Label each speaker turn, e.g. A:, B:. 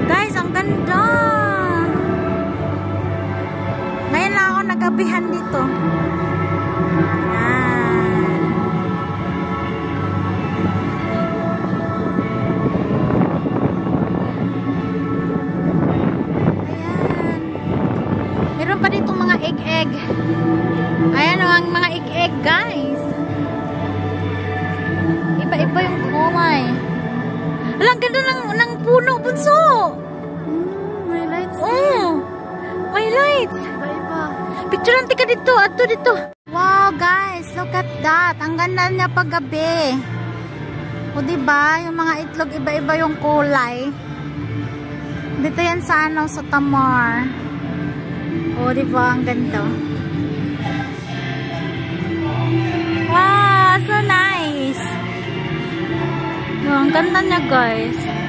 A: Guys, ang ganda. Ngayon lang ako nagabihan dito. Ayan. Ayan. Meron pa dito mga egg-egg. Ayan o, ang mga egg-egg, guys. Iba-iba yung kulay. Alang ganda ng puno, bunso.
B: May lights.
A: Oh, may lights.
B: Iba-iba.
A: Picture nanti ka dito, ato dito. Wow, guys, look at that. Ang ganda niya paggabi. O diba, yung mga itlog iba-iba yung kulay. Dito yan sa ano, sa Tamar. O diba, ang ganda. Wow, so nice. Ang ganda niya, guys.